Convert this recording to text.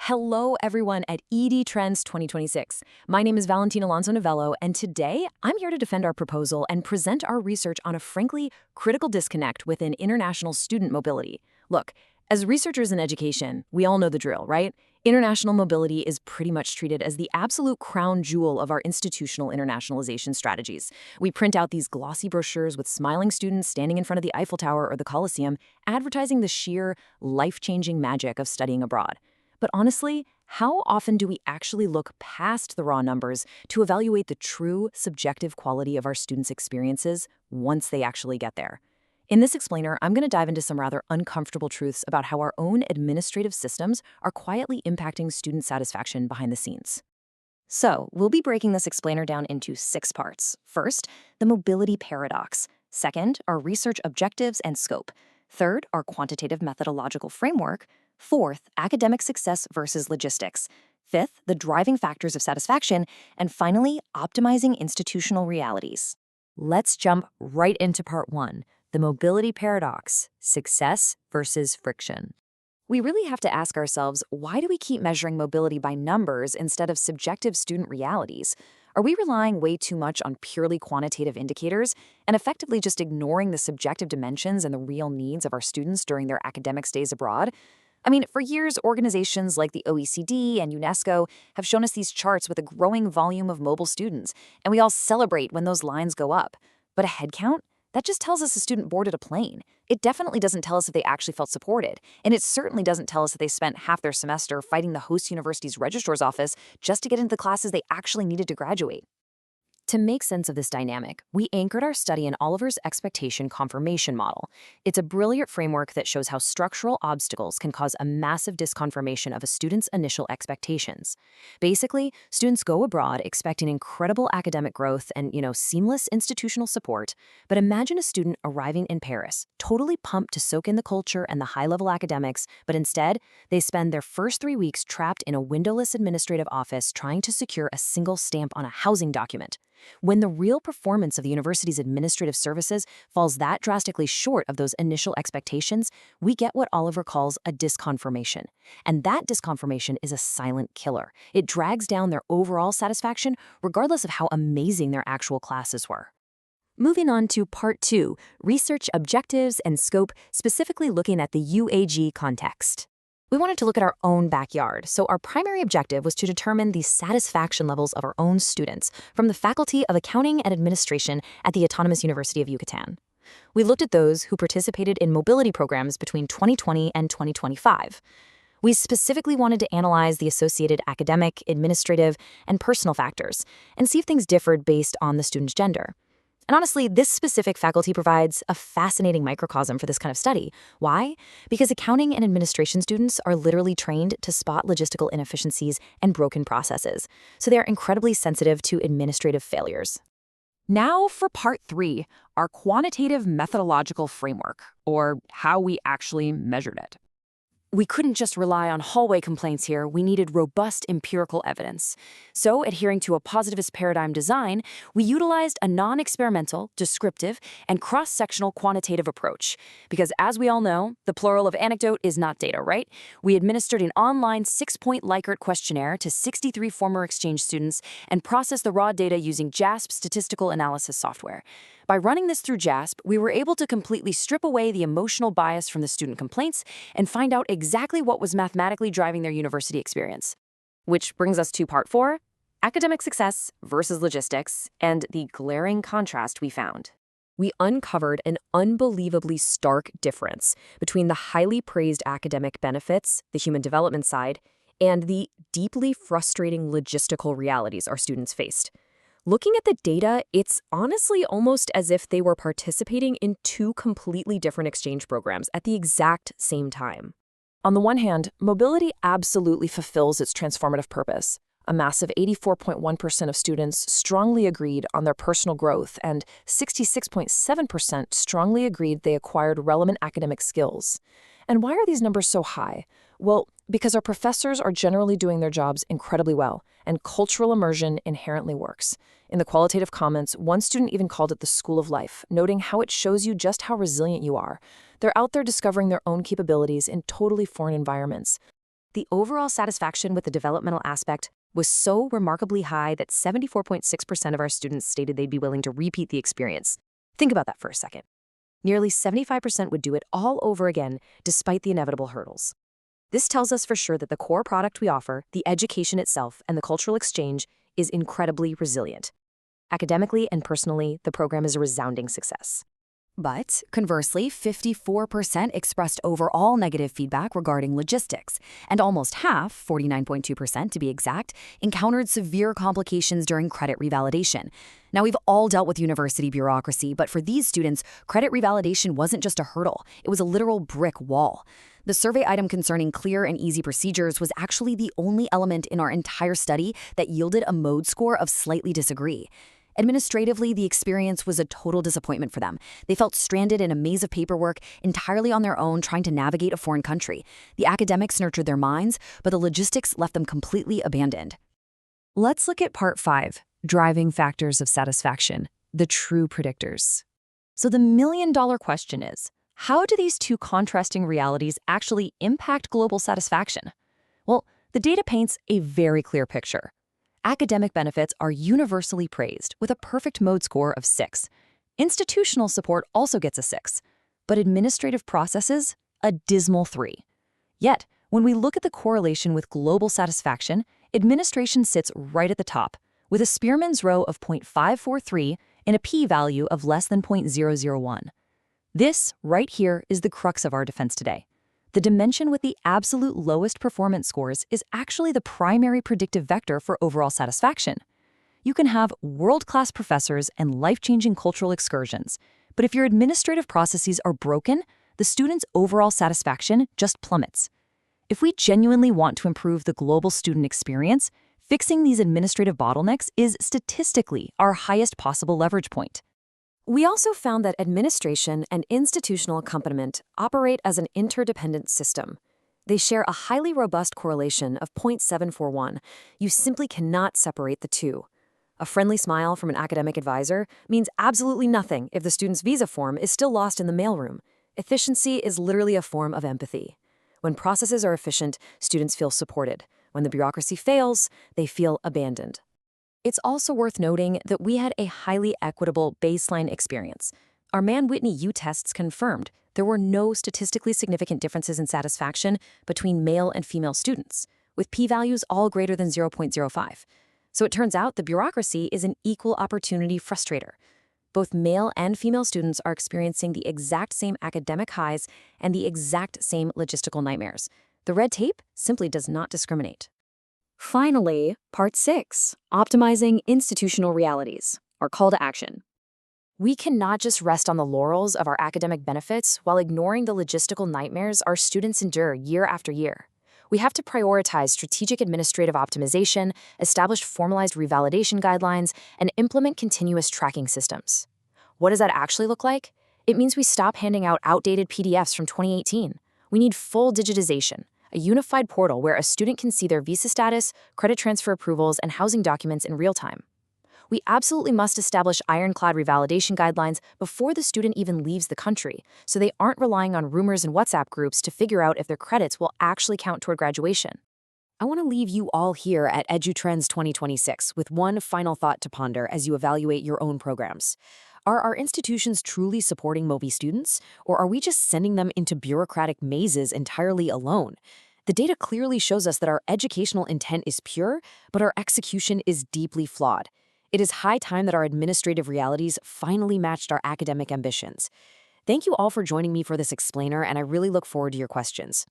Hello, everyone at EDUTRENDS 2026. My name is Valentina Alonso Novello, and today I'm here to defend our proposal and present our research on a frankly critical disconnect within international student mobility. Look, as researchers in education, we all know the drill, right? International mobility is pretty much treated as the absolute crown jewel of our institutional internationalization strategies. We print out these glossy brochures with smiling students standing in front of the Eiffel Tower or the Colosseum, advertising the sheer, life-changing magic of studying abroad. But honestly, how often do we actually look past the raw numbers to evaluate the true, subjective quality of our students' experiences once they actually get there? In this explainer, I'm going to dive into some rather uncomfortable truths about how our own administrative systems are quietly impacting student satisfaction behind the scenes. So, we'll be breaking this explainer down into 6 parts. First, the mobility paradox. Second, our research objectives and scope. Third, our quantitative methodological framework. Fourth, academic success versus logistics. Fifth, the driving factors of satisfaction. And finally, optimizing institutional realities. Let's jump right into part 1, the mobility paradox, success versus friction. We really have to ask ourselves, why do we keep measuring mobility by numbers instead of subjective student realities? Are we relying way too much on purely quantitative indicators and effectively just ignoring the subjective dimensions and the real needs of our students during their academic stays abroad? I mean, for years, organizations like the OECD and UNESCO have shown us these charts with a growing volume of mobile students, and we all celebrate when those lines go up. But a head count? That just tells us a student boarded a plane. It definitely doesn't tell us if they actually felt supported, and it certainly doesn't tell us that they spent half their semester fighting the host university's registrar's office just to get into the classes they actually needed to graduate. To make sense of this dynamic, we anchored our study in Oliver's expectation confirmation model. It's a brilliant framework that shows how structural obstacles can cause a massive disconfirmation of a student's initial expectations. Basically, students go abroad expecting incredible academic growth and, seamless institutional support, but imagine a student arriving in Paris, totally pumped to soak in the culture and the high-level academics, but instead, they spend their first 3 weeks trapped in a windowless administrative office trying to secure a single stamp on a housing document. When the real performance of the university's administrative services falls that drastically short of those initial expectations, we get what Oliver calls a disconfirmation. And that disconfirmation is a silent killer. It drags down their overall satisfaction, regardless of how amazing their actual classes were. Moving on to part 2, research objectives and scope, specifically looking at the UAG context. We wanted to look at our own backyard, so our primary objective was to determine the satisfaction levels of our own students from the Faculty of Accounting and Administration at the Autonomous University of Yucatan. We looked at those who participated in mobility programs between 2020 and 2025. We specifically wanted to analyze the associated academic, administrative, and personal factors, and see if things differed based on the student's gender. And honestly, this specific faculty provides a fascinating microcosm for this kind of study. Why? Because accounting and administration students are literally trained to spot logistical inefficiencies and broken processes, so they are incredibly sensitive to administrative failures. Now for part 3, our quantitative methodological framework, or how we actually measured it. We couldn't just rely on hallway complaints here, we needed robust empirical evidence. So, adhering to a positivist paradigm design, we utilized a non-experimental, descriptive, and cross-sectional quantitative approach. Because as we all know, the plural of anecdote is not data, right? We administered an online 6-point Likert questionnaire to 63 former exchange students and processed the raw data using JASP statistical analysis software. By running this through JASP, we were able to completely strip away the emotional bias from the student complaints and find out exactly what was mathematically driving their university experience. Which brings us to part 4, academic success versus logistics, and the glaring contrast we found. We uncovered an unbelievably stark difference between the highly praised academic benefits, the human development side, and the deeply frustrating logistical realities our students faced. Looking at the data, it's honestly almost as if they were participating in 2 completely different exchange programs at the exact same time. On the one hand, mobility absolutely fulfills its transformative purpose. A massive 84.1% of students strongly agreed on their personal growth, and 66.7% strongly agreed they acquired relevant academic skills. And why are these numbers so high? Well, because our professors are generally doing their jobs incredibly well, and cultural immersion inherently works. In the qualitative comments, one student even called it the school of life, noting how it shows you just how resilient you are. They're out there discovering their own capabilities in totally foreign environments. The overall satisfaction with the developmental aspect was so remarkably high that 74.6% of our students stated they'd be willing to repeat the experience. Think about that for a second. Nearly 75% would do it all over again, despite the inevitable hurdles. This tells us for sure that the core product we offer, the education itself, and the cultural exchange, is incredibly resilient. Academically and personally, the program is a resounding success. But, conversely, 54% expressed overall negative feedback regarding logistics, and almost half, 49.2% to be exact, encountered severe complications during credit revalidation. Now, we've all dealt with university bureaucracy, but for these students, credit revalidation wasn't just a hurdle, it was a literal brick wall. The survey item concerning clear and easy procedures was actually the only element in our entire study that yielded a mode score of slightly disagree. Administratively, the experience was a total disappointment for them. They felt stranded in a maze of paperwork, entirely on their own, trying to navigate a foreign country. The academics nurtured their minds, but the logistics left them completely abandoned. Let's look at Part 5, Driving Factors of Satisfaction, the True Predictors. So the million-dollar question is, how do these two contrasting realities actually impact global satisfaction? Well, the data paints a very clear picture. Academic benefits are universally praised with a perfect mode score of 6. Institutional support also gets a 6, but administrative processes, a dismal 3. Yet, when we look at the correlation with global satisfaction, administration sits right at the top, with a Spearman's row of 0.543 and a p-value of less than 0.001. This, right here, is the crux of our defense today. The dimension with the absolute lowest performance scores is actually the primary predictive vector for overall satisfaction. You can have world-class professors and life-changing cultural excursions, but if your administrative processes are broken, the student's overall satisfaction just plummets. If we genuinely want to improve the global student experience, fixing these administrative bottlenecks is statistically our highest possible leverage point. We also found that administration and institutional accompaniment operate as an interdependent system. They share a highly robust correlation of 0.741. You simply cannot separate the two. A friendly smile from an academic advisor means absolutely nothing if the student's visa form is still lost in the mailroom. Efficiency is literally a form of empathy. When processes are efficient, students feel supported. When the bureaucracy fails, they feel abandoned. It's also worth noting that we had a highly equitable baseline experience. Our Mann-Whitney U tests confirmed there were no statistically significant differences in satisfaction between male and female students, with p-values all greater than 0.05. So it turns out the bureaucracy is an equal opportunity frustrator. Both male and female students are experiencing the exact same academic highs and the exact same logistical nightmares. The red tape simply does not discriminate. Finally, Part 6, Optimizing Institutional Realities, our call to action. We cannot just rest on the laurels of our academic benefits while ignoring the logistical nightmares our students endure year after year. We have to prioritize strategic administrative optimization, establish formalized revalidation guidelines, and implement continuous tracking systems. What does that actually look like? It means we stop handing out outdated PDFs from 2018. We need full digitization, a unified portal where a student can see their visa status, credit transfer approvals, and housing documents in real time. We absolutely must establish ironclad revalidation guidelines before the student even leaves the country, so they aren't relying on rumors and WhatsApp groups to figure out if their credits will actually count toward graduation. I want to leave you all here at EDUTRENDS 2026 with one final thought to ponder as you evaluate your own programs. Are our institutions truly supporting MOVI students, or are we just sending them into bureaucratic mazes entirely alone? The data clearly shows us that our educational intent is pure, but our execution is deeply flawed. It is high time that our administrative realities finally matched our academic ambitions. Thank you all for joining me for this explainer, and I really look forward to your questions.